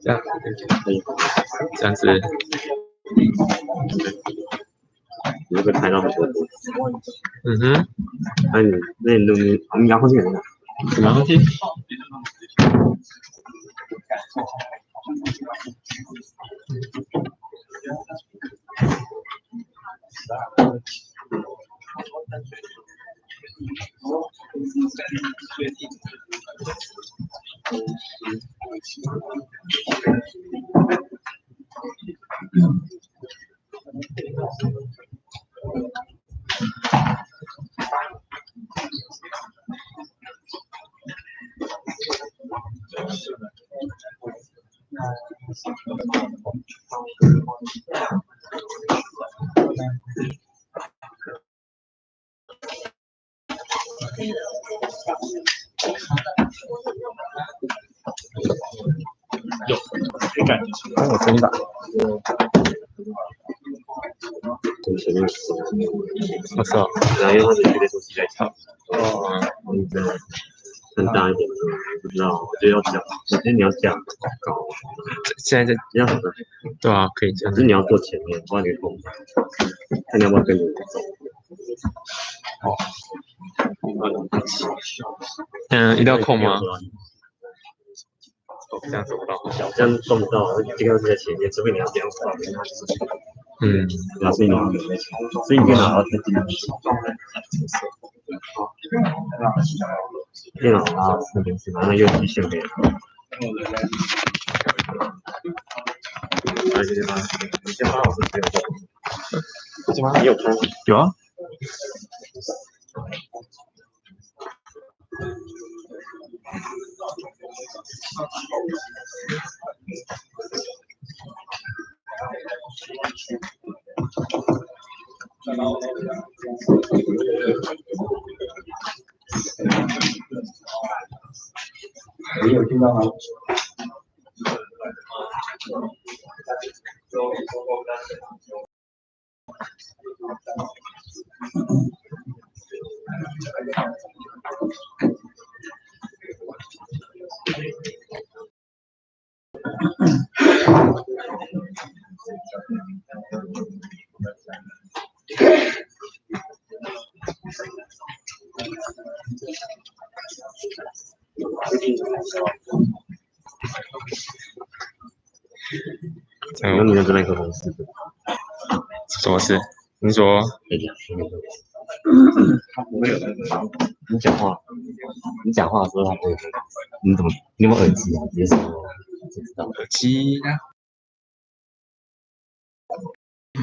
这样可以，这样子。你会不会拍到很多？嗯哼，那你遥控器很大，遥控器。有，可以感觉出来。我声音大。我操！然后因为它的绝对数是在跳。哦。更大一点，不知道，我觉得要讲，首先你要讲高。现在这样子，对啊，可以这样。可是你要坐前面，不然你痛。看你要不要跟着走。哦。一定要控吗？哦，这样走不到，这样动不到，这个是在前面，除非你要这样子，它就是。所以你电脑要自己电脑它那边是，然后又极限没有。而且你先发老师没有做，是吗？你有看？有啊。你有听到吗？那你的这麦克风是什么事？你说？他不会有那个。你讲话的时候他不会有。你有没有耳机啊？直接说就知道。耳机啊。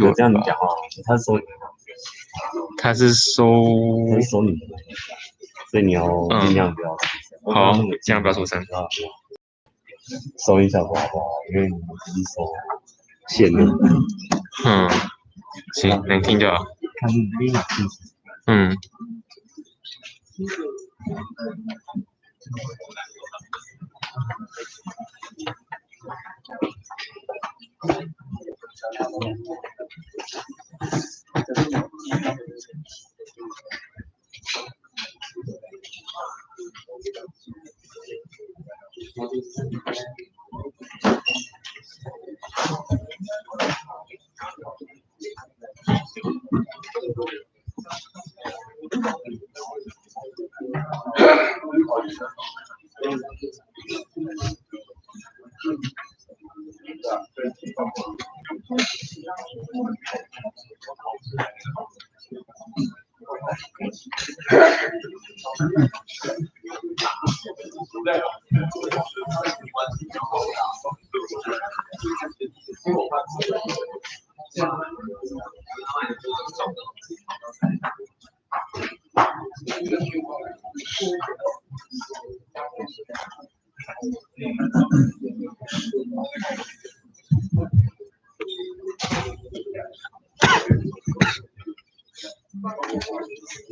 有这样你讲话，他是收你的吗？他是收你的，所以你要尽量不要出声。好，尽量不要出声。收一下好不好？因为你自己收线路。行，能听就好。看你立马听。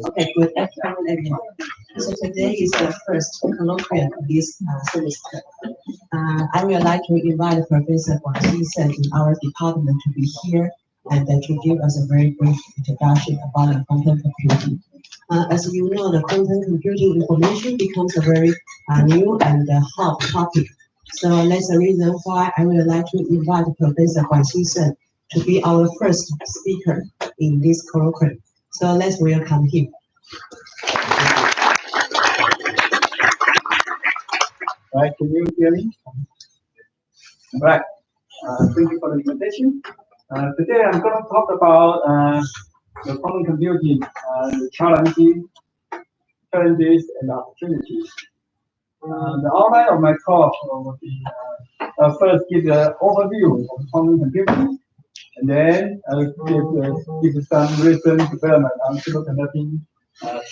Okay, good afternoon, everyone. So today is the first colloquium of this semester. I would like to invite Professor Guang Qishen in our department to be here and that will give us a very brief introduction about the quantum computing. As you know, the quantum computing information becomes a very new and hot topic. So that's the reason why I would like to invite Professor Huan Xi-Sheng to be our first speaker in this colloquium. So let's welcome him. Right, can you hear me? Right, thank you for the invitation. Today I'm going to talk about the quantum computing, the challenges and opportunities. The outline of my talk will be first give the overview of quantum computing, and then I will give some recent development on superconducting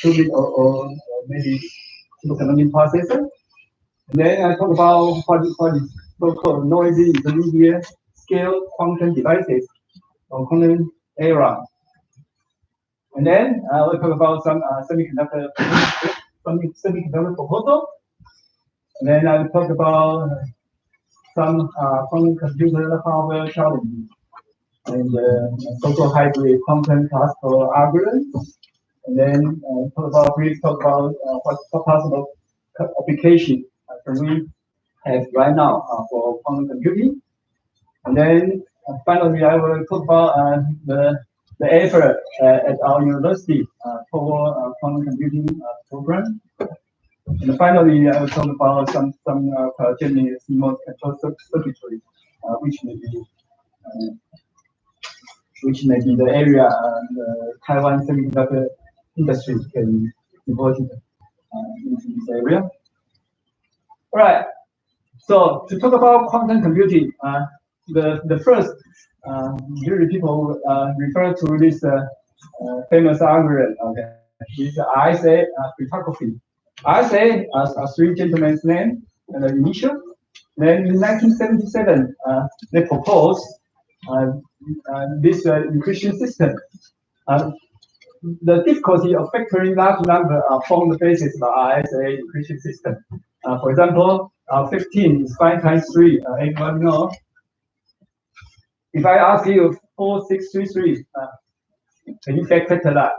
qubit or maybe superconducting processor. And then I talk about what is so-called noisy intermediate scale quantum devices or quantum era. And then I will talk about some semiconductor proposal. And then I will talk about some quantum computer hardware challenges and so-called hybrid quantum classical algorithms. And then talk about what possible application can we have right now for quantum computing. And then finally, I will talk about the effort at our university for quantum computing program. And finally, I will talk about some cryogenic CMOS control circuitry, which may be the area the Taiwan semiconductor industry can devote into this area. All right. So to talk about quantum computing, the first usually people refer to this famous algorithm. Okay, this RSA cryptography. RSA as three gentlemen's name and the initial. Then in 1977, they proposed this encryption system. The difficulty of factoring large number form the basis of the RSA encryption system. For example, 15 is 5 times 3. Anyone know? If I ask you 4633, can you factor that?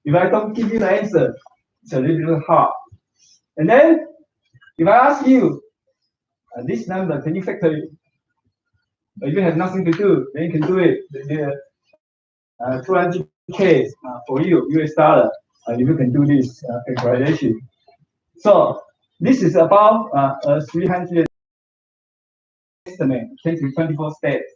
If I don't give you the answer, it's a little bit hard. And then, if I ask you this number, can you factor it? If you have nothing to do, then you can do it. 200K for you, US dollar, if you can do this factorization. So this is about 300 estimate, 10 to 24 steps.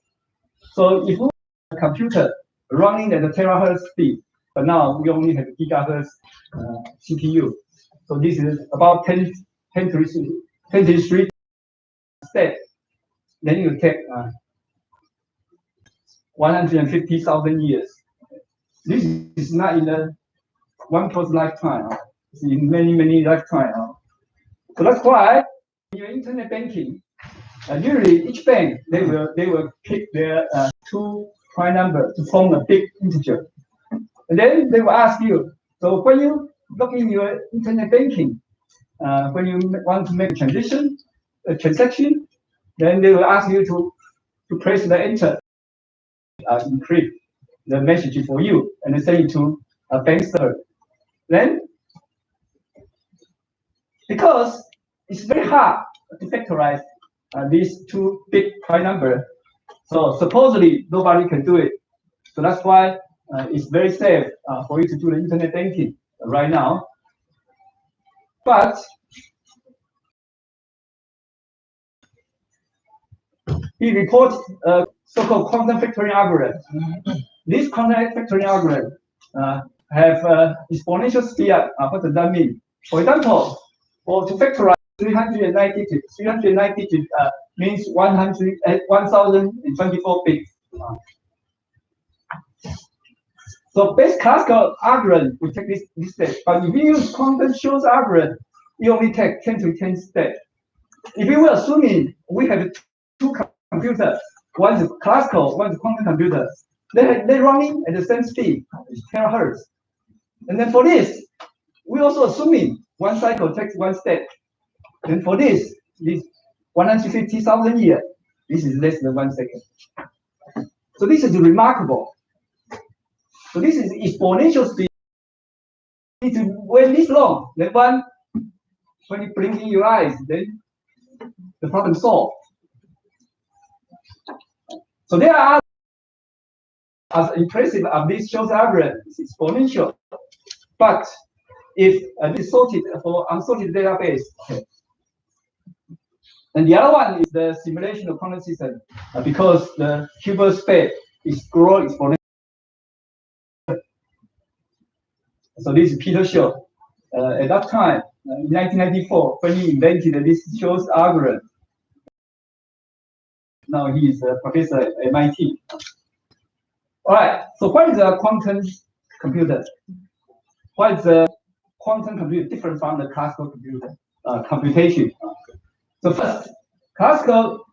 So if we have a computer running at the terahertz speed, but now we only have a gigahertz CPU. So this is about 10 to 3 steps. Then you take 150,000 years. This is not in one person's lifetime. It's in many lifetimes. So that's why in your internet banking, usually each bank they will pick their 2 prime number to form a big integer, and then they will ask you. So when you log in your internet banking, when you want to make a transaction, then they will ask you to press the enter, encrypt the message for you, and then send it to a bank server. Then, because it's very hard to factorize these 2 big prime numbers, so supposedly nobody can do it. So that's why it's very safe for you to do the internet banking right now. But he reports a so-called quantum factoring algorithm. This quantum factoring algorithm have exponential speed up. What does that mean? For example, to factorize 390 digits, 390 digits means 1024 bits. So base classical algorithm will take this step, but if you use quantum Shor's algorithm, you only take 10 to 10 steps. If you were assuming we have 2 computers, one is classical, one is quantum computer, they're running at the same speed, it's terahertz. And then for this, we also assuming one cycle takes 1 step. And for this 150,000 years, this is less than 1 second. So this is remarkable. So this is exponential speed. You need to wait this long. Then when you blink in your eyes, then the problem solved. So there are as impressive as this shows average is exponential. But if this sorted for unsorted database, okay. And the other one is the simulation of quantum system because the Hilbert space is growing exponentially. So this is Peter Shor. At that time, in 1994, when he invented this Shor's algorithm. Now he is a professor at MIT. All right. So what is a quantum computer? What is a quantum computer different from the classical computer computation? So first, classical,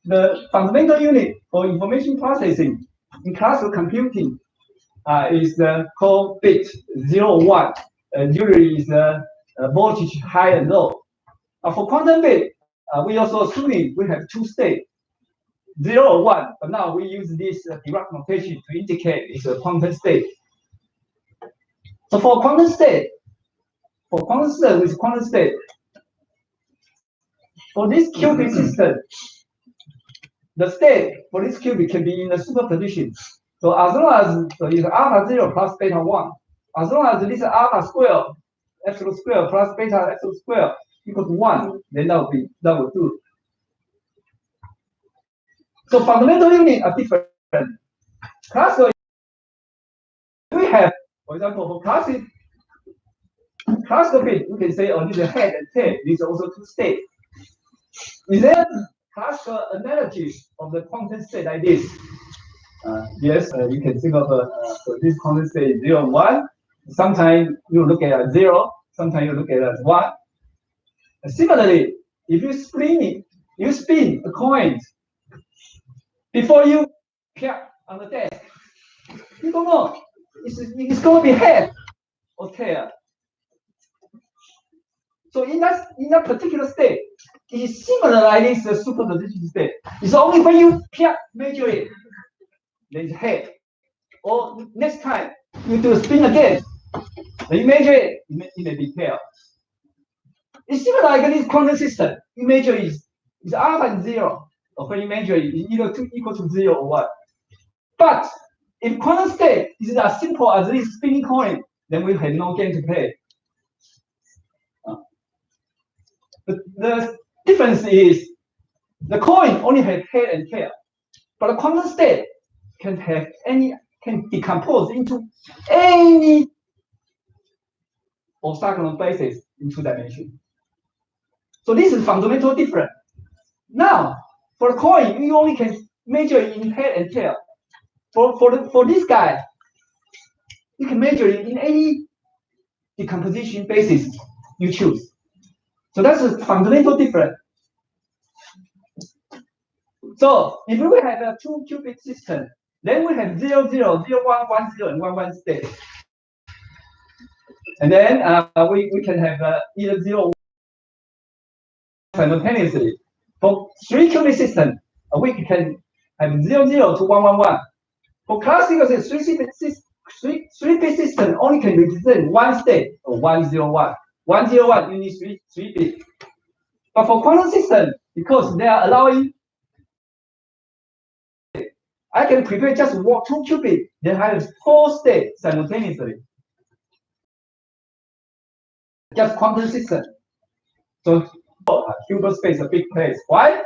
the fundamental unit for information processing in classical computing is called bit 0, 1. Usually is the voltage high and low. For quantum bit, we also assuming we have two states, 0 or 1. But now we use this Dirac notation to indicate it's a quantum state. So for quantum state, with quantum state, for this qubit system, the state for this qubit can be in a superposition. So as long as it's alpha 0 plus beta 1, as long as this alpha square, epsilon square plus beta epsilon square equals 1, then that will do. So fundamental units are different. Classical, we have, for example, for classical bit, we can say, oh, this is a head and tail. These are also two states. Is there classical analogy of the quantum state like this? Yes, you can think of so this quantum state 0, 1. Sometimes you look at 0, sometimes you look at 1. Similarly, if you spin a coin before you cap on the desk, you don't know it's going to be head or tail. So in that particular state, it is similar like this superposition state. It's only when you measure it, then it's head. Or next time you do a spin again, then you measure it, it may be tail. It's similar like this quantum system. You measure is alpha and 0, or when you measure it, it's either equal to 0 or 1. But if quantum state is as simple as this spinning coin, then we have no game to play. The difference is the coin only has head and tail, but the quantum state can decompose into any orthogonal basis in 2 dimensions. So this is fundamental different. Now, for the coin, you only can measure it in head and tail. For this guy, you can measure it in any decomposition basis you choose. So that's a fundamental difference. So if we have a 2 qubit system, then we have 0, 0, 0, 1, 1, 0, and 1, 1 state. And then we can have either 0 simultaneously. For 3 qubit system, we can have 0, 0 to 1, 1, 1. For classical 3-bit system only can represent one state, or 1, 0, 1. 1, 0, 1, you need 3 bits. But for quantum system, because they are allowing, I can prepare just 2 qubits, then I have 4 states simultaneously. Just quantum system. So Hilbert space is a big place. Why?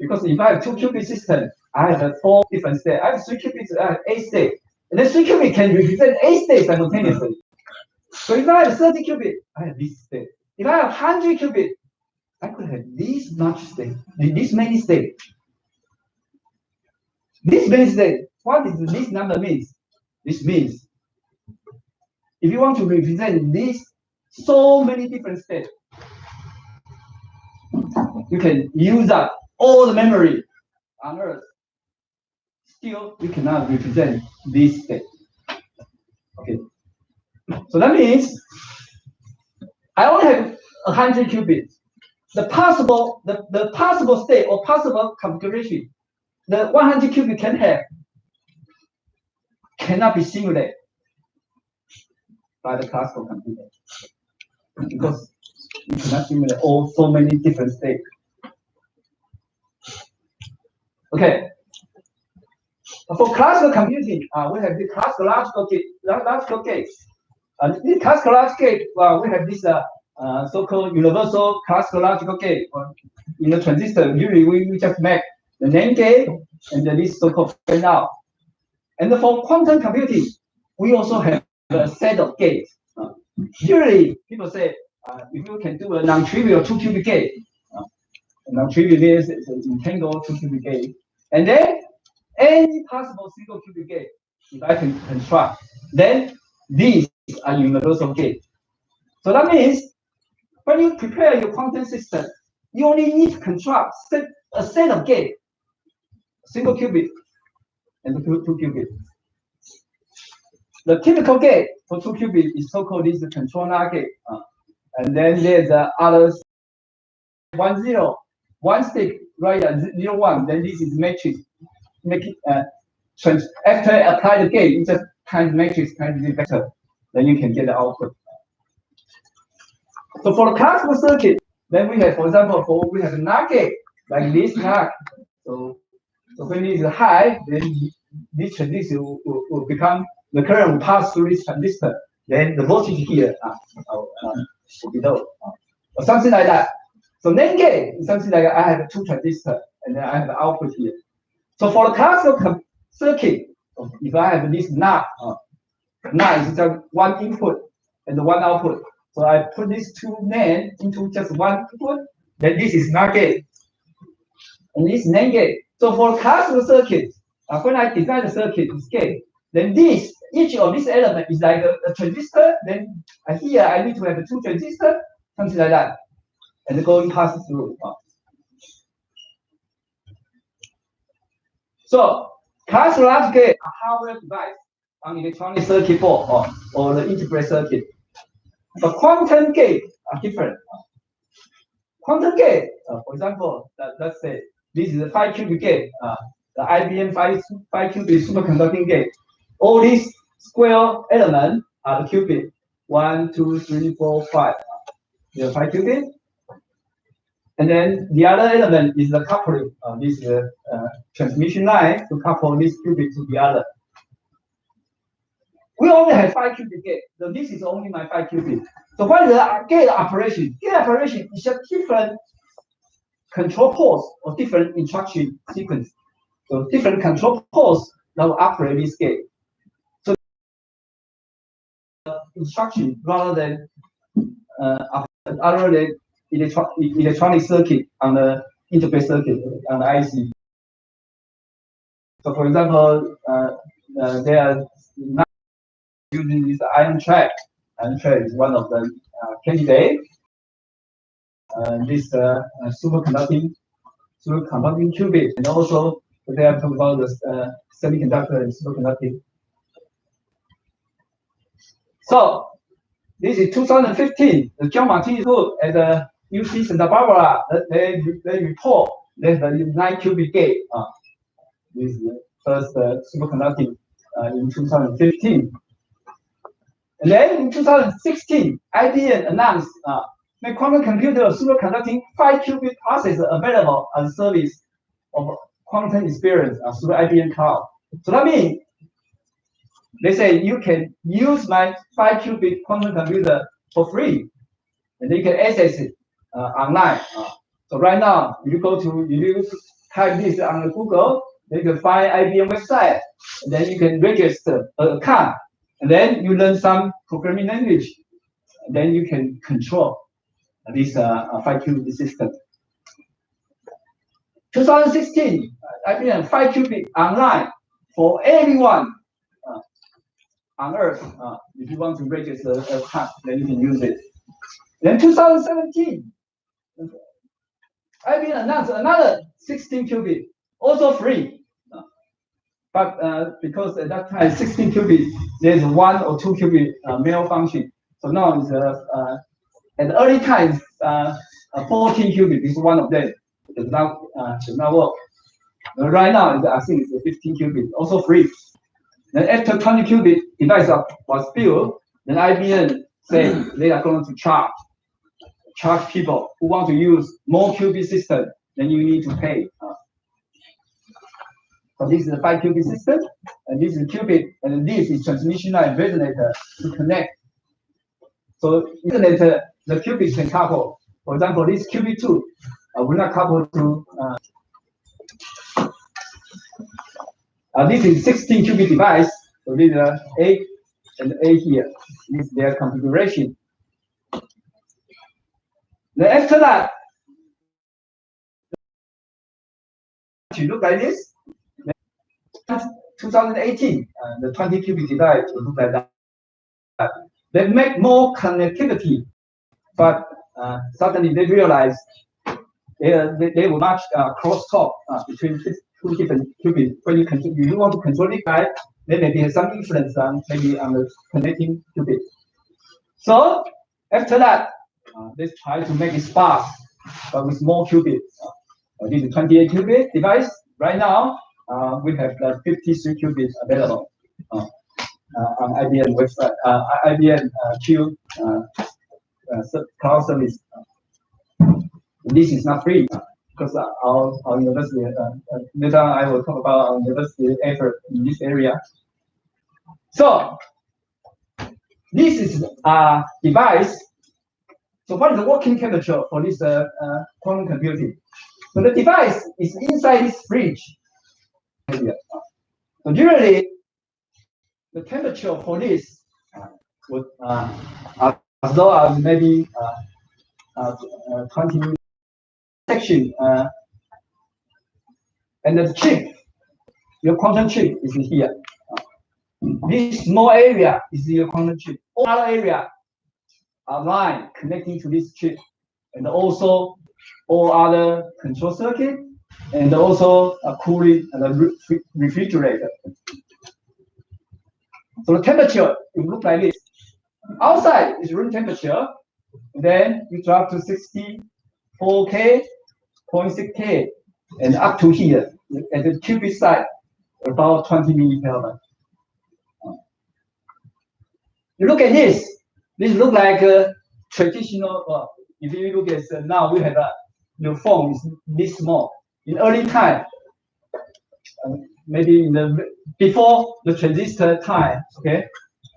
Because if I have 2 qubit system, I have 4 different states. I have 3 qubits, I have 8 states. And then 3 qubits can represent 8 states simultaneously. So if I have 30 qubits, I have this state. If I have 100 qubits, I could have this much state, this many states. This many states, what does this number means? This means if you want to represent these so many different states, you can use up all the memory on Earth. Still, you cannot represent this state. Okay. So that means I only have 100 qubits. The possible state or possible configuration the 100 qubit can have cannot be simulated. by the classical computer because you cannot simulate all so many different states. Okay. For classical computing, we have the classical logical gates. The classical logical gate, we have this so-called universal classical logical gate. In the transistor, usually we just make the NAND gate and then this so-called fan out. And for quantum computing, we also have a set of gates. Usually, people say if you can do a non-trivial 2-qubit gate, non-trivial is entangled 2-qubit gate, and then any possible single qubit gate, if I can construct, then these are universal gates. So that means when you prepare your quantum system, you only need to construct a set of gates, single qubit and 2 qubit. The typical gate for 2 qubit is so-called this control NOT gate, and then there's others 1 0, 1 stick right at 0 1. Then this is matrix. Make it after apply the gate, you just times matrix times the vector, then you can get the output. So for the classical circuit, then we have, for example, we have a NOT gate like this NOT. So when it is high, then this transistor will become, the current will pass through this transistor. Then the voltage here will be low, or something like that. So NAND gate is something like I have 2 transistors and then I have the output here. So for the classical circuit, if I have this NOT, NOT is just 1 input and 1 output. So I put these 2 NAND into just 1 input, then this is NOT gate, and this is NAND gate. So for classical circuit, when I design the circuit, this gate, then each of these elements is like a transistor. Then here I need to have 2 transistors, something like that, and going pass through. So classical logic gate are hardware device on electronic circuit board or the integrated circuit. But quantum gate are different. Quantum gate, for example, let's say this is a 5-qubit gate, the IBM 5-qubit superconducting gate. All these square elements are the qubit. 1, 2, 3, 4, 5. They are 5 qubit. And then the other element is the coupling. This is a transmission line to couple this qubit to the other. We only have 5 qubit gate. So this is only my 5 qubit. So what is the gate operation? Gate operation is just different control ports or different instruction sequence. So different control ports that will operate this gate. So instruction rather than electronic circuit on the integrated circuit on the IC. So for example, they are not using this ion trap. Ion trap is one of the candidates. This superconducting qubit, and also they are talking about the semiconductor and superconducting. So this is 2015. The John Martinez group at the UC Santa Barbara, they report there's the 9 qubit gate. This is the first superconducting in 2015. And then in 2016, IBM announced the quantum computer superconducting 5 qubit processor available as a service of quantum experience through IBM Cloud. So that means they say you can use my 5 qubit quantum computer for free, and you can access it online. So right now, if you type this on the Google, then you can find IBM website, and then you can register an account, and then you learn some programming language, and then you can control this 5 qubit system. 2016, IBM 5 qubit online for everyone on Earth. If you want to register an account, then you can use it. Then 2017, IBM announced another 16 qubit, also free. But because at that time 16 qubit, there's 1 or 2 qubit malfunction. So now it's at the early times 14 qubit is one of them. Does not work. But right now, I think it's 15 qubit, also free. Then after 20 qubit device was built, Then IBM say they are going to charge people who want to use more qubit system, then you need to pay. So this is a 5-qubit system, and this is qubit, and this is transmission line resonator to connect. So resonator, the qubits can couple. For example, this qubit 2 will not couple to. This is 16-qubit device. So these are A and A here. This is their configuration. Then after that, you look like this. 2018, the 20-qubit device will look like that. They make more connectivity, but suddenly they realize they will not crosstalk between two different qubits. When you want to control it, there may be some influence maybe on the connecting qubit. So after that, they try to make it sparse, but with more qubits. This is 28-qubit device. Right now, we have 53 qubits available on IBM website, IBM Q cloud service. This is not free because our university, later on I will talk about our university effort in this area. So this is a device. So what is the working temperature for this quantum computing? So the device is inside this fridge. So generally, the temperature for this would as low as maybe 20 section, and the chip, your quantum chip is here. This small area is your quantum chip. All other area are line connecting to this chip, and also all other control circuit, and also a cooling and a refrigerator. So the temperature, it look like this. Outside is room temperature, then you drop to 64K, 0.6K, and up to here at the qubit side, about 20 millikelvin. You look at this. This look like a traditional. If you look at now, we have your phone is this small. In early time, maybe in the before the transistor time, okay,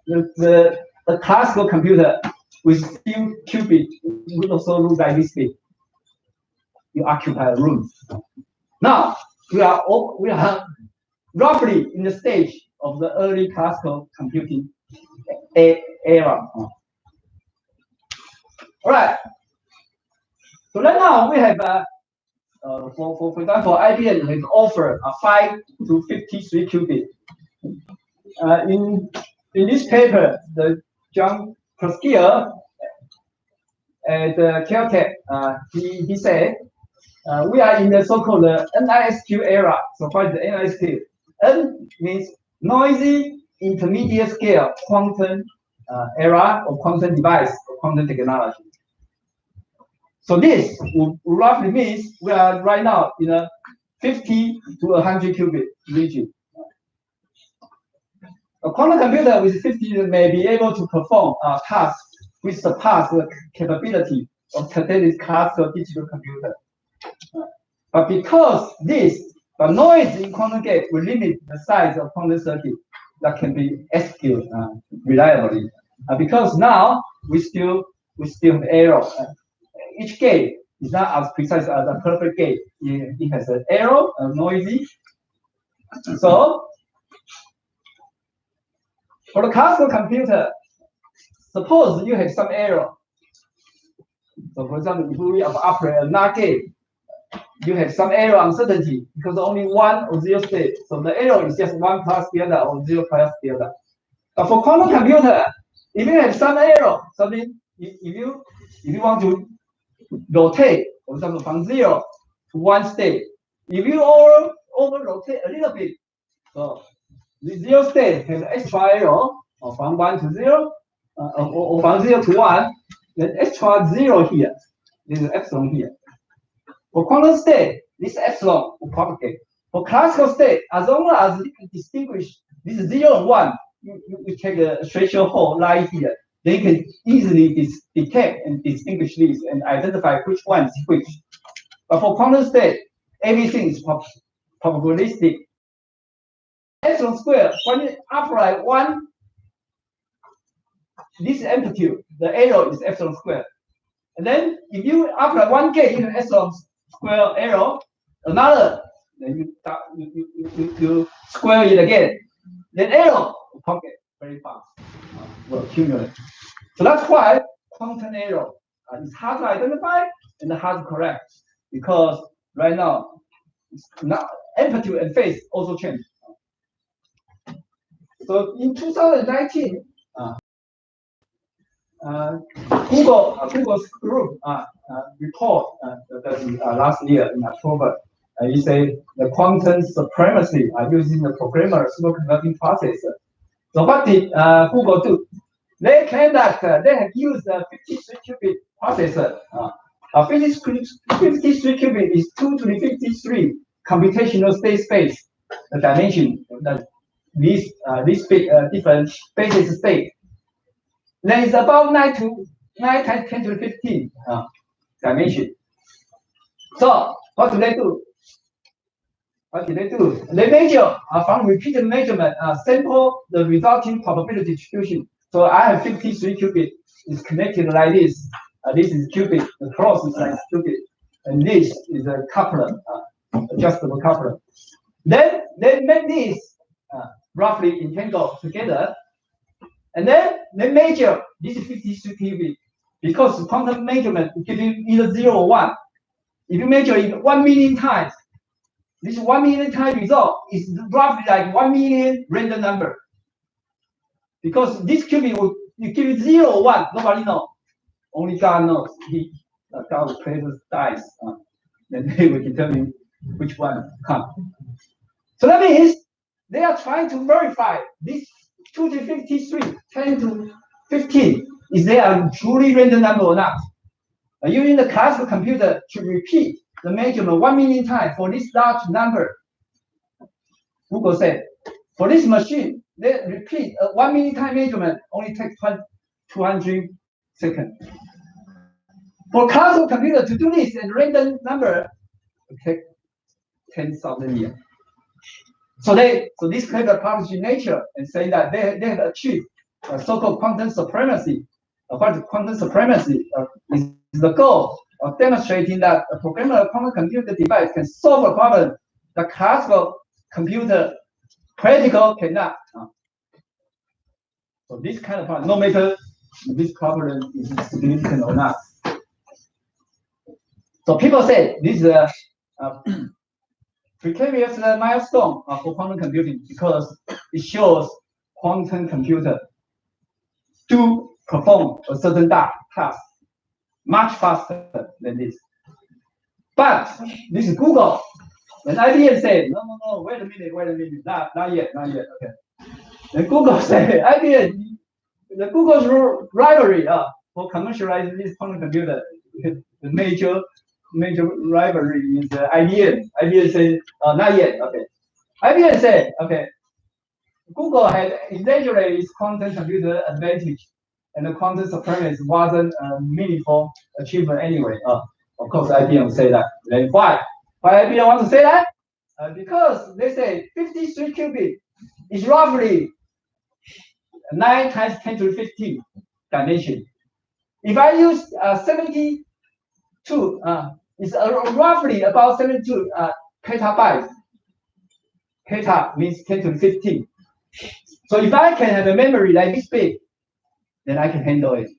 the classical computer with few qubit would also look like this big. You occupy a room. Now we are roughly in the stage of the early classical computing era. All right. So right now we have for example, IBM has offered a 5 to 53 qubit. In this paper, the John Proskier at Caltech, he said we are in the so-called NISQ era. So what is the NISQ? N means noisy intermediate scale quantum era or quantum device or quantum technology. So this roughly means we are right now in a 50 to 100 qubit region. A quantum computer with 50 may be able to perform tasks which surpass the capability of today's classical digital computer. But because the noise in quantum gate will limit the size of quantum circuit that can be executed reliably. Because now we still have error. Each gate is not as precise as a perfect gate. It has an error, noisy. So for the classical computer, suppose you have some error. So for example, if we operate a NOT gate, you have some error uncertainty because only 1 or 0 state. So the error is just 1 plus the other or 0 plus the other. But for quantum computer, if you have some error, something if you want to rotate, for example, from 0 to 1 state, if you over rotate a little bit, so the 0 state has extra error, or from 1 to 0, or from 0 to 1, then extra 0 here. This is epsilon here. For quantum state, this epsilon will propagate. For classical state, as long as you can distinguish this 0 and 1, you take a threshold hole right here, they can easily detect and distinguish these and identify which one is which. But for quantum state, everything is probabilistic. Epsilon square, when you apply one, this amplitude, the error is epsilon square. And then if you apply 1k in epsilon square error, another, then you square it again. Then error will pocket very fast, will accumulate. So that's why quantum error is hard to identify and hard to correct, because right now, amplitude and phase also change. So in 2019, Google's group report that's last year in October. You say the quantum supremacy using the programmer superconducting processor. So what did Google do? They claim that they have used a 53-qubit processor. 53 qubit is 2 to the 53 computational state space, the dimension that these big different basis state. Then it's about 9 times 10 to the 15 dimension. So what do they do? What did they do? They measure from repeated measurement, sample the resulting probability distribution. So I have 53 qubit is connected like this. This is qubit, the cross is like qubit, and this is a coupler, adjustable coupler. Then they make this roughly entangled together, and then they measure this 53 qubit because quantum measurement gives you either 0 or 1. If you measure it 1 million times, this 1 million time result is roughly like 1 million random number. Because this qubit will you give it 0 or 1, nobody knows. Only God knows. God will play the dice. Then they will determine which one comes. So that means they are trying to verify this 2 to 53, 10 to 15, is they a truly random number or not. Using the classical computer to repeat the measurement 1 million times for this large number. Google said, for this machine, they repeat a 1 million time measurement only takes 200 seconds. For classical computer to do this and random number, it takes 10,000 years. So this paper published in Nature and saying that they have achieved a so-called quantum supremacy. Quantum supremacy is the goal of demonstrating that a programmable quantum computer device can solve a problem that classical computer practical cannot. So this kind of problem, no matter this problem is significant or not. So people say this is a precarious milestone for quantum computing because it shows quantum computer do perform a certain task much faster than this. But this is Google. And IBM said, no, wait a minute, not yet, okay. And Google said, IBM, the Google's rivalry for commercializing this quantum computer, the major rivalry is IBM. IBM said, not yet, okay. IBM said, okay, Google had exaggerated its quantum computer advantage, and the quantum supremacy wasn't a meaningful achievement anyway. Of course, IBM will say that. Then why? Why IBM wants to say that? Because they say 53 qubit is roughly 9 times 10 to the 15 dimension. If I use 72, it's roughly about 72 petabytes. Peta means 10 to the 15. So if I can have a memory like this big, then I can handle it.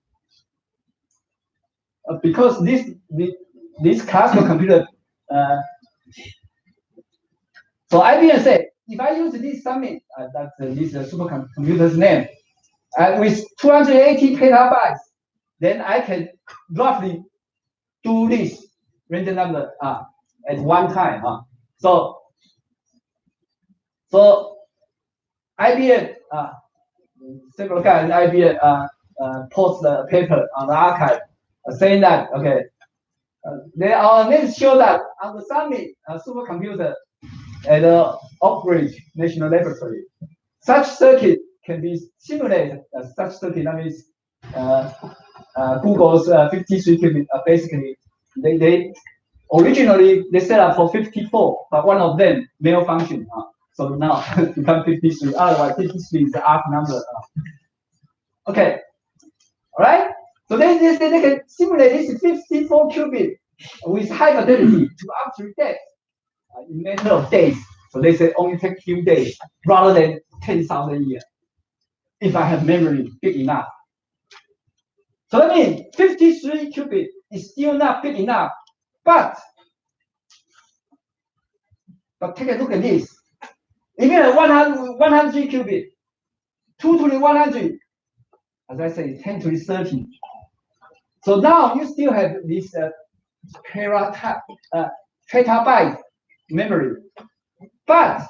Because this classical computer, so IBM said, if I use this Summit, that's this supercomputer's name, with 280 petabytes, then I can roughly do this random number at one time. So IBM, several guys at IBM post a paper on the archive saying that, okay, they show that on the Summit supercomputer at Oak Ridge National Laboratory, such circuit can be simulated such circuit. That means Google's 53 qubit basically they originally they set up for 54, but one of them malfunction. So now become 53. Otherwise, 53 is the odd number. Okay, all right. So they can simulate this 54 qubit with high fidelity to up to depth in matter of days. So they say only take few days rather than 10,000 years. If I have memory big enough. So that means 53 qubit is still not big enough, but take a look at this. If you have 100 qubit, 2 to the 100, as I say, 10 to the 30. So now you still have this petabyte memory, but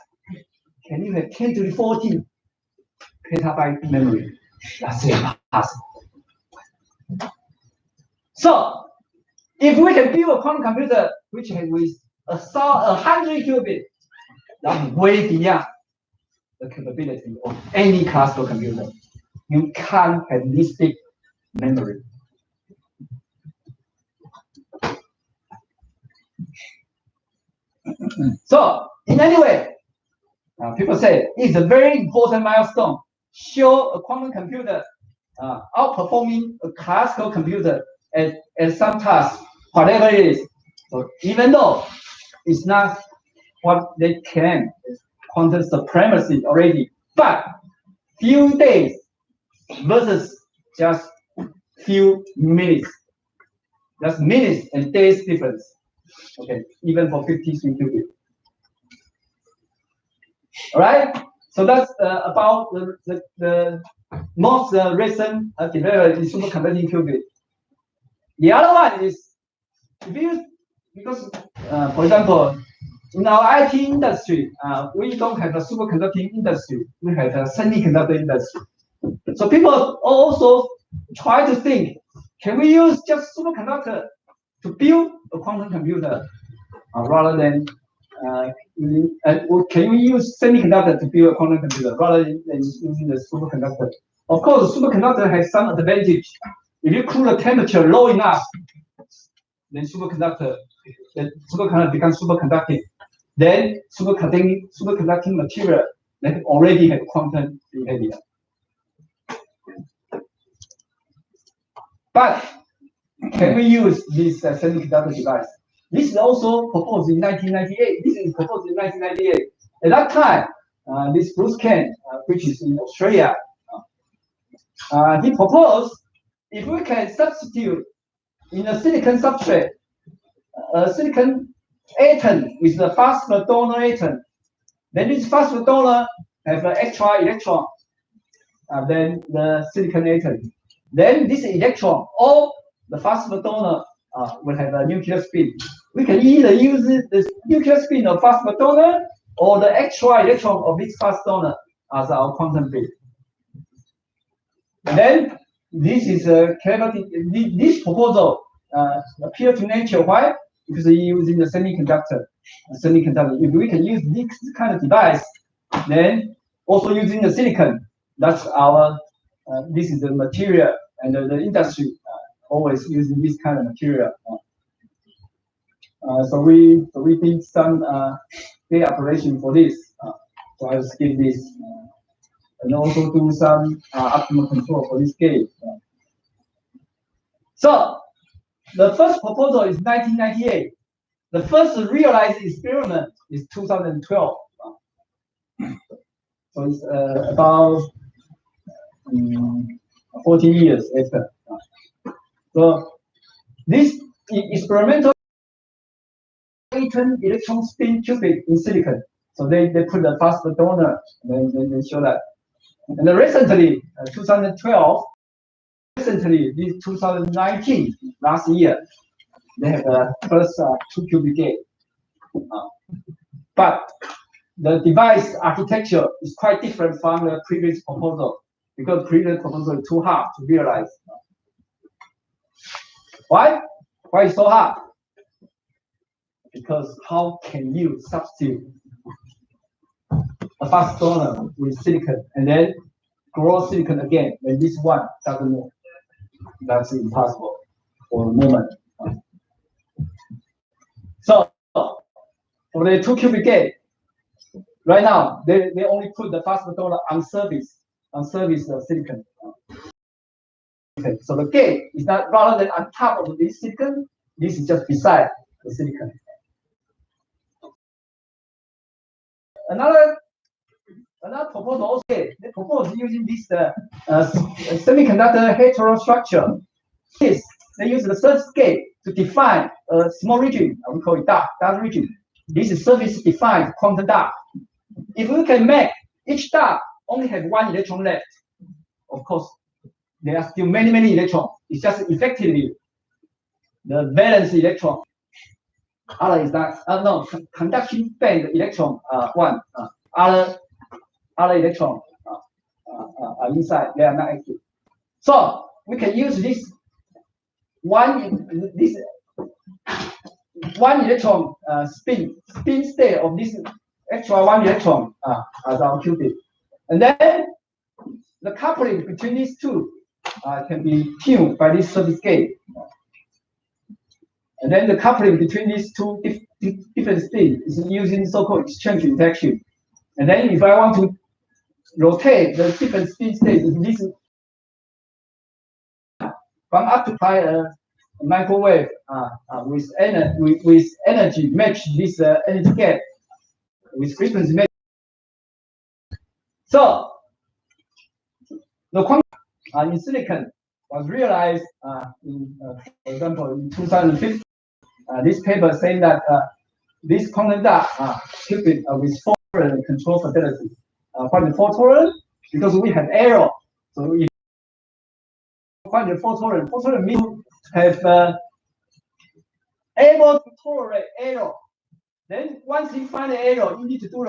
can you have 10 to the 14 petabyte memory? That's impossible. So if we can build a quantum computer which has with 100 qubit, that's way beyond the capability of any classical computer. You can't have this big memory. So in any way, people say it's a very important milestone. Show a quantum computer outperforming a classical computer at some task, whatever it is. So even though it's not what they claim, quantum supremacy already, but few days versus just few minutes. That's minutes and days difference. Okay, even for 53 qubit. All right, so that's about the most recent development in superconducting qubit. The other one is because for example, in our IT industry, we don't have a superconducting industry. We have a semiconductor industry. So people also try to think, can we use just superconductor to build a quantum computer rather than can we use semiconductor to build a quantum computer rather than using the superconductor? Of course, the superconductor has some advantage. If you cool the temperature low enough, then superconductor becomes superconducting. Then superconducting material that already have quantum behavior. But can we use this semiconductor device? This is also proposed in 1998. This is proposed in 1998. At that time, this Bruce Kent, which is in Australia, he proposed if we can substitute in a silicon substrate a silicon atom with the phosphor donor atom, then this phosphor donor have an extra electron, then the silicon atom. Then this electron or the phosphor donor will have a nuclear spin. We can either use the nuclear spin of phosphor donor or the extra electron of this phosphor donor as our quantum bit. Then this is this proposal appeared to nature. Why? Because you're using the semiconductor. If we can use this kind of device, then also using the silicon. That's our. This is the material, and the industry always using this kind of material. So we did some data operation for this. So I'll skip this, and also do some optimal control for this gate. So the first proposal is 1998. The first realized experiment is 2012. So it's about 14 years after. So this experimental electron spin qubit in silicon. So they put the phosphor donor, and then they show that. And then recently, 2012, recently, this 2019, last year, they have the first 2 qubit gate. But the device architecture is quite different from the previous proposal because previous proposal is too hard to realize. Why? Why is so hard? Because how can you substitute a phosphor donor with silicon and then grow silicon again when this one doesn't move. That's impossible for the moment. So for the 2 qubit gate, right now they only put the fast photonic on surface silicon. Okay, so the gate is not rather than on top of this silicon, this is just beside the silicon. Another proposal also, they propose using this semiconductor heterostructure. Yes, they use the surface gate to define a small region, we call it dark region. This is surface defined quantum dot. If we can make each dot only have one electron left, of course, there are still many electrons. It's just effectively the valence electron. Other is that no conduction band electron one. Other electron are inside. They are not active. So we can use this one electron spin state of this extra one electron as our qubit, and then the coupling between these two can be tuned by this surface gate, and then the coupling between these two different spins is using so-called exchange interaction. And then if I want to rotate the different spin states in this from amplify a microwave with energy match this energy gap with frequency match. So the quantum in silicon was realized in, for example, in 2015. This paper saying that this quantum dot qubit with 4 control fidelity. What is 4 tolerant? Because we have error. So if find the 4 tolerant means have able to tolerate error. Then once you find the error, you need to do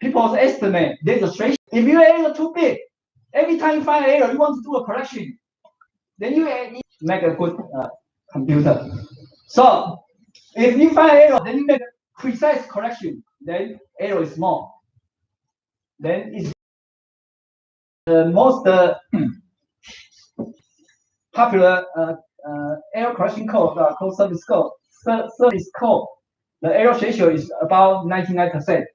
people's estimate. There's a threshold. If your error too big, every time you find an error, you want to do a correction. Then you make a good computer. So if you find an error, then you make a precise correction. Then error is small. Then it's the most popular error correction code called service code. Service code. The error ratio is about 99%.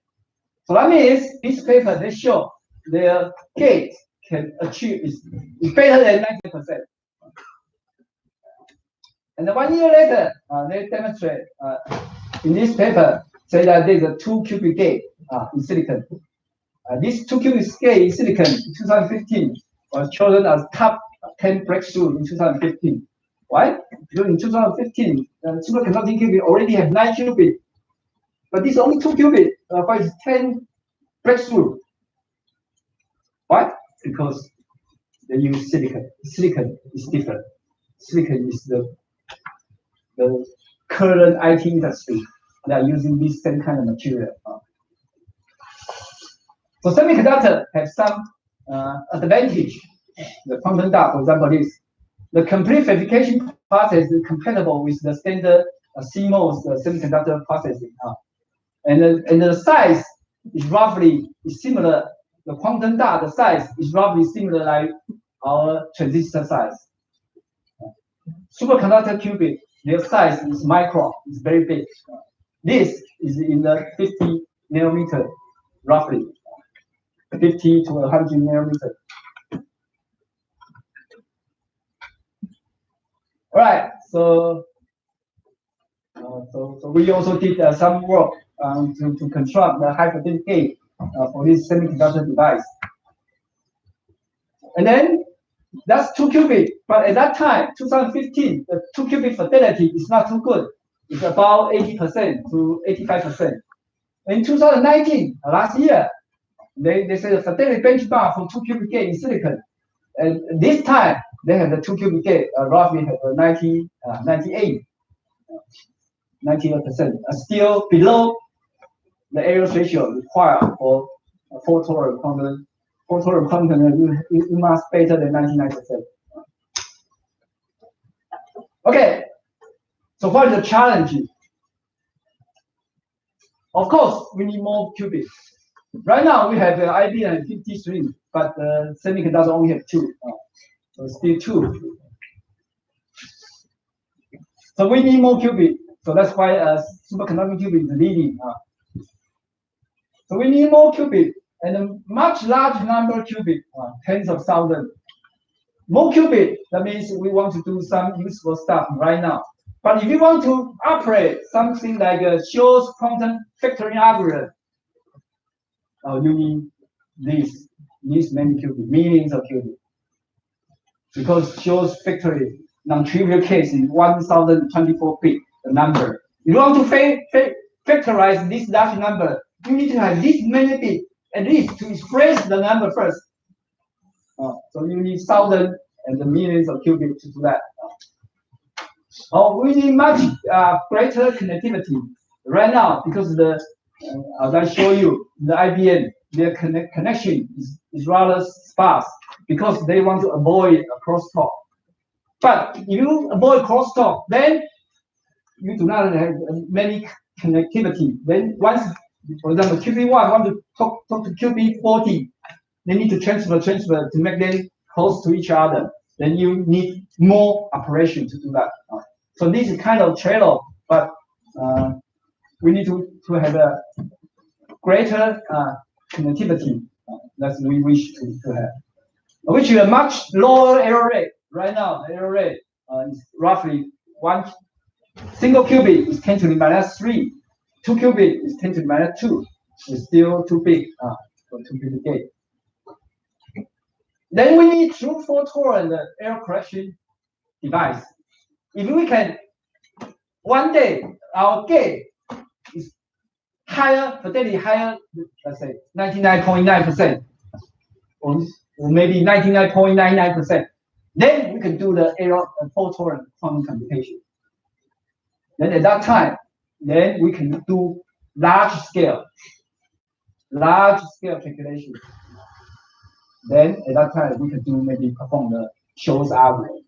So that means this paper they show their gate can achieve is better than 90%. And then 1 year later, they demonstrate in this paper say that there's a 2 qubit gate in silicon. This 2 qubit gate in silicon in 2015 was chosen as top 10 breakthrough in 2015. Why? Because in 2015, superconducting qubit already have 9 qubit, but this only 2 qubit. Why is 10 breakthrough? Why? Because they use silicon. Silicon is different. Silicon is the current IT industry. They are using this same kind of material. So semiconductor have some advantage. The quantum dot, for example, is the complete verification process is compatible with the standard CMOS semiconductor processing. And the size is roughly similar. The quantum dot, the size is roughly similar like our transistor size. Superconductor qubit, their size is micron, it's very big. This is in the 50 nanometer, roughly 50 to 100 nanometer. All right, so we also did some work to construct the high fidelity gate for this semiconductor device. And then that's 2 qubit, but at that time, 2015, the 2 qubit fidelity is not too good. It's about 80% to 85%. In 2019, last year, they say the fidelity benchmark for 2 qubit gate in silicon. And this time, they have the 2 qubit gate roughly have 98%, still below the error ratio required for a 4 tolerant quantum. 4 tolerant quantum, you must better than 99%. Okay, so what is the challenge? Of course, we need more qubits. Right now we have IBM 53, but semiconductor only have 2. So still 2. So we need more qubit. So that's why superconducting qubit is leading. So we need more qubit and a much larger number of qubit, tens of thousands. More qubit, that means we want to do some useful stuff right now. But if you want to operate something like Shor's quantum factoring algorithm, you need these many qubit, millions of qubit. Because Shor's factory non-trivial case is 1024 bit, the number. If you want to factorize this large number, you need to have this many bits, at least to express the number first. So you need thousands and millions of qubits to do that. We need much greater connectivity right now because as I show you, the IBM, their connection is rather sparse because they want to avoid a crosstalk. But if you avoid crosstalk, then you do not have many connectivity. Then once, for example, QB1 want to talk to QB40, they need to transfer to make them close to each other. Then you need more operation to do that. So this is kind of trade-off, but we need to have a greater connectivity that we wish to have, which is a much lower error rate. Right now, the error rate is roughly one single qubit is 10 to the minus 3, 2 qubit is 10 to the minus 2. It's still too big for too big a gate. Then we need true fault tolerant error correction device. If we can, one day our gate is higher, fidelity higher, let's say 99.9%, or maybe 99.99%, then we can do the error fault tolerant quantum computation. Then at that time, then we can do large scale calculation. Then at that time, we can do maybe perform the Shor's algorithm.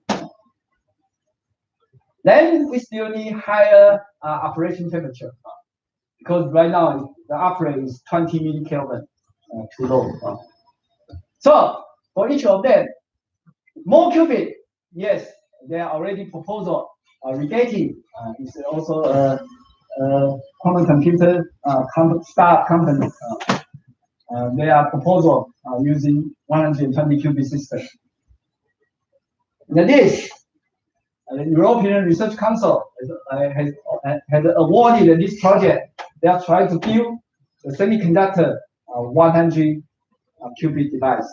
Then we still need higher operation temperature because right now the operator is 20 millikelvin, too low. So for each of them, more qubit, yes, there are already proposal. Rigetti is also a quantum computer start company. They are proposal using 120 qubit system. Now this, the European Research Council has awarded this project. They are trying to build the semiconductor 100 qubit device.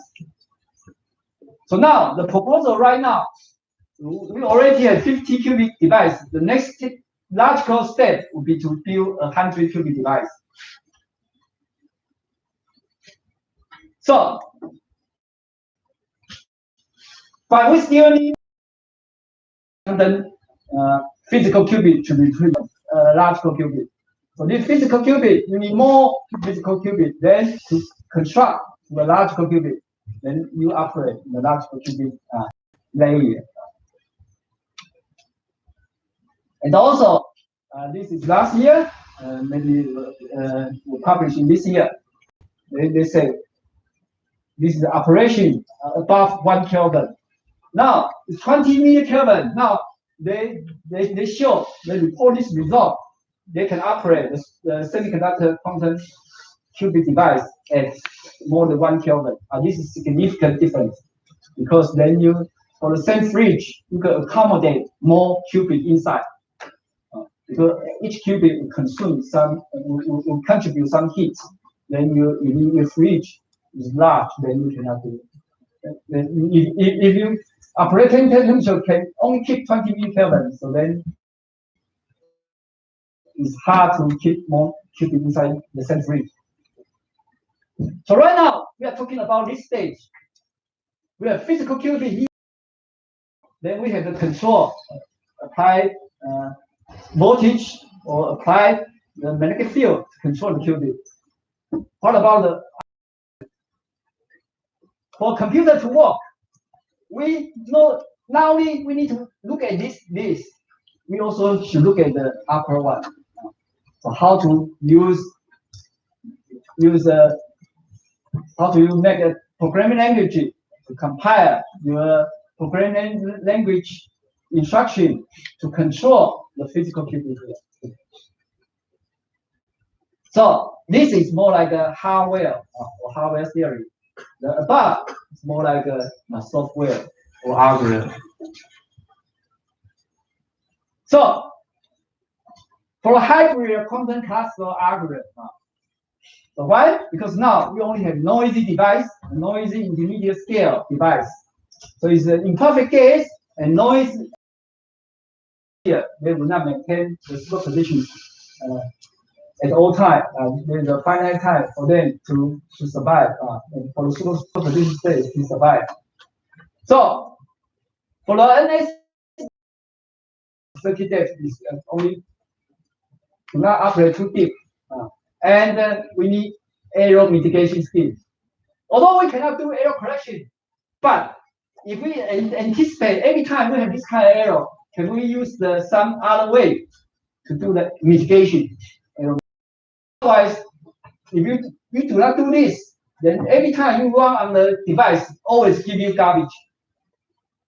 So now the proposal right now, we already have 50 qubit device. The next logical step would be to build a 100 qubit device. So, but we still need the physical qubit to be logical qubit. So this physical qubit, you need more physical qubit. Then to construct the logical qubit, then you operate the logical qubit layer. And also, this is last year, maybe we'll publish in this year. They say this is the operation above 1 Kelvin. Now it's 20 millikelvin. Now they show, they report this result. They can operate the semiconductor quantum qubit device at more than 1 Kelvin. This is significant difference because then you, for the same fridge, you can accommodate more qubit inside. Because each qubit will consume will contribute some heat. Then your fridge is large, then you cannot do it. Then if you operating temperature can only keep 20 millikelvin, so then it's hard to keep more qubit inside the same fridge. So right now we are talking about this stage. We have physical qubit here. Then we have the control, apply voltage or apply the magnetic field to control the qubit. What about for computer to work? We know now we need to look at this. We also should look at the upper one. So how to use How do you make a programming language to compile your programming language instruction to control the physical qubit here? So this is more like a hardware or hardware theory. The above is more like a software or algorithm. So for a hybrid quantum classical algorithm, so why? Because now we only have noisy device, a noisy intermediate scale device. So it's an imperfect case and noise here, they will not maintain the superposition at all time. There's a finite time for them to survive, and for the superposition state to survive. So for the NS circuit depth is only not operate too deep, and we need error mitigation scheme. Although we cannot do error correction, but if we anticipate every time we have this kind of error, can we use some other way to do the mitigation? Otherwise, if you do not do this, then every time you run on the device, always give you garbage.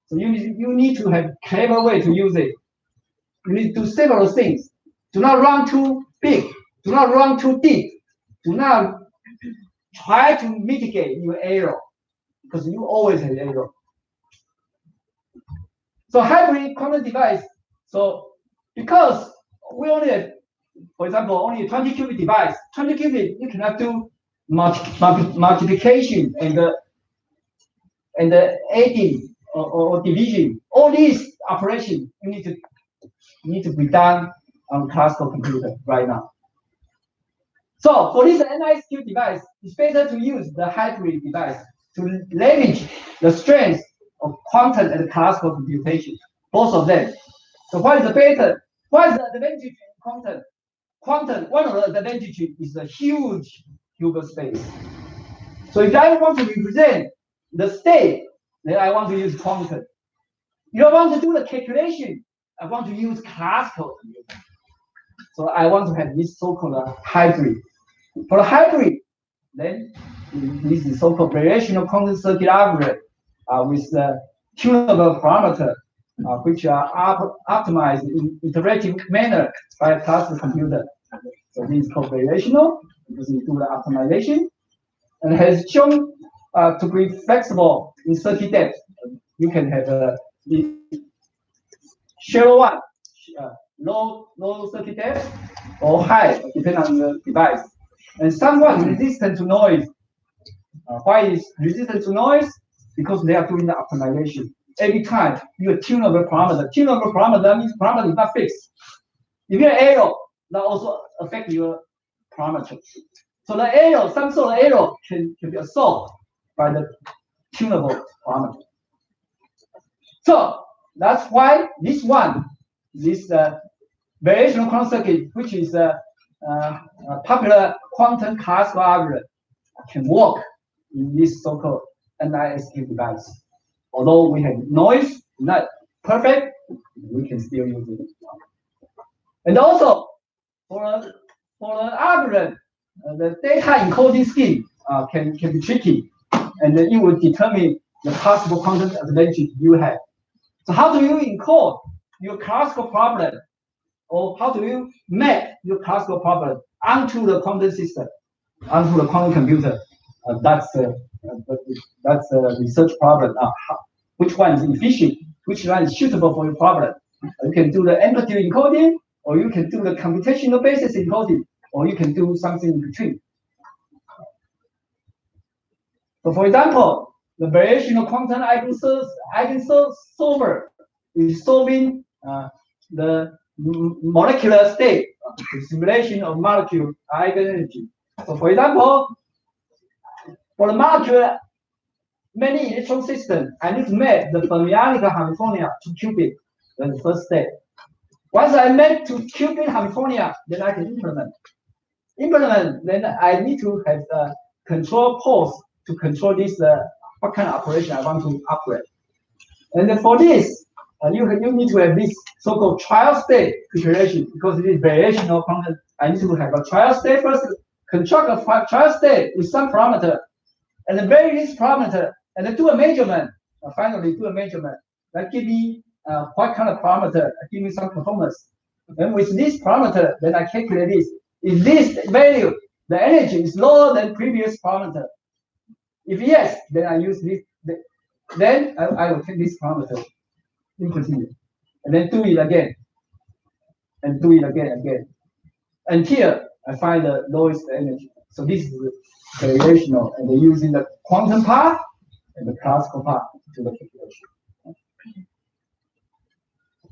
So you need to have clever way to use it. You need to do several things. Do not run too big. Do not run too deep. Do not try to mitigate your error, because you always have error. So hybrid quantum device. So because we only have, for example, only a 20 qubit device. 20 qubit, you cannot do multiplication and adding or division. All these operations you need to be done on classical computer right now. So for this NISQ device, it's better to use the hybrid device to leverage the strength of quantum and classical computation, both of them. So what is the better? What is the advantage in quantum? Quantum, one of the advantages is a huge Hilbert space. So if I want to represent the state, then I want to use quantum. If I want to do the calculation, I want to use classical computing. So I want to have this so-called hybrid. For the hybrid, then this is so-called variational quantum circuit algorithm with the tunable parameter, which are optimized in iterative manner by a classical computer. So this is called variational because we do the optimization, and has shown to be flexible in circuit depth. You can have a shallow one, low circuit depth, or high, depending on the device, and somewhat resistant to noise. Why is resistant to noise? Because they are doing the optimization. Every time you tunable parameter. Tunable parameter means parameter is not fixed. If you have error, that also affect your parameter. So the error, some sort of error can be solved by the tunable parameter. So that's why this variational quantum circuit, which is a popular quantum classical algorithm, can work in this so-called NISQ device. Although we have noise, not perfect, we can still use it. And also, for the algorithm, the data encoding scheme can be tricky, and then it will determine the possible quantum advantage you have. So how do you encode your classical problem, or how do you map your classical problem onto the quantum system, onto the quantum computer? That's a research problem. Which one is efficient? Which one is suitable for your problem? You can do the amplitude encoding, or you can do the computational basis encoding, or you can do something in between. So, for example, the variational quantum eigensolver is solving the molecular state, the simulation of molecule eigenenergy. So, for example, for the molecule many electron system, I need to map the fermionic Hamiltonian to qubit. That's the first step. Once I map to qubit Hamiltonian, then I can implement. Then I need to have the control poles to control this what kind of operation I want to operate. And then for this, you need to have this so-called trial state preparation, because it is variational quantum. I need to have a trial state first, construct a trial state with some parameter, and then vary this parameter, and then do a measurement. Finally, do a measurement. That give me what kind of parameter? Give me some performance. And with this parameter, then I calculate this. If this value, the energy is lower than previous parameter. If yes, then I use this. Then I will take this parameter in continue, and then do it again, and do it again, until I find the lowest energy. So this is the relational, and they're using the quantum part and the classical part to the calculation.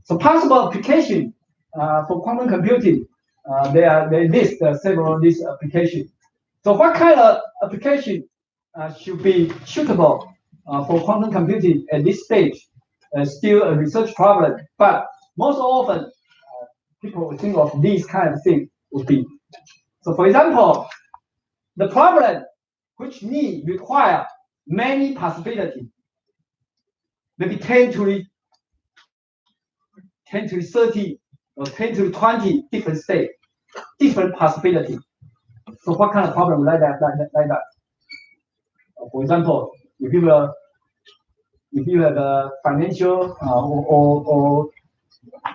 So possible application for quantum computing, they list several of these applications. So what kind of application should be suitable for quantum computing at this stage? Still a research problem, but most often people will think of these kind of things would be. So for example, the problem which require many possibilities, maybe 10 to the 30 or 10 to the 20 different states, different possibilities. So what kind of problem like that? For example, if you have a financial or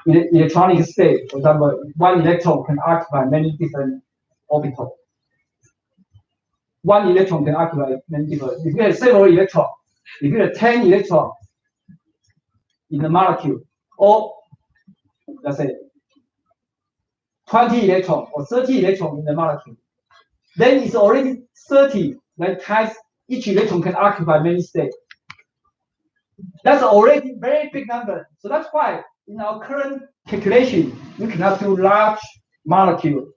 electronic state, for example, one electron can occupy many different orbitals. One electron can occupy many different. If you have several electrons, if you have 10 electrons in the molecule, or let's say 20 electrons or 30 electrons in the molecule, then it's already 30. That times each electron can occupy many states. That's already very big number. So that's why in our current calculation, we cannot do large molecule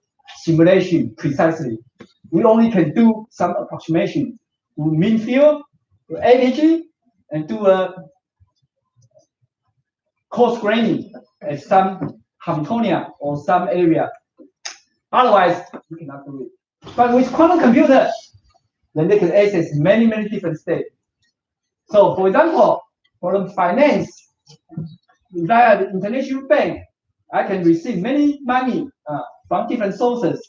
simulation precisely. We only can do some approximation to mean field, to energy, and do a coarse graining at some Hamiltonian or some area. Otherwise, we cannot do it. But with quantum computer, then they can access many different states. So, for example, for the finance, via the international bank, I can receive many money from different sources.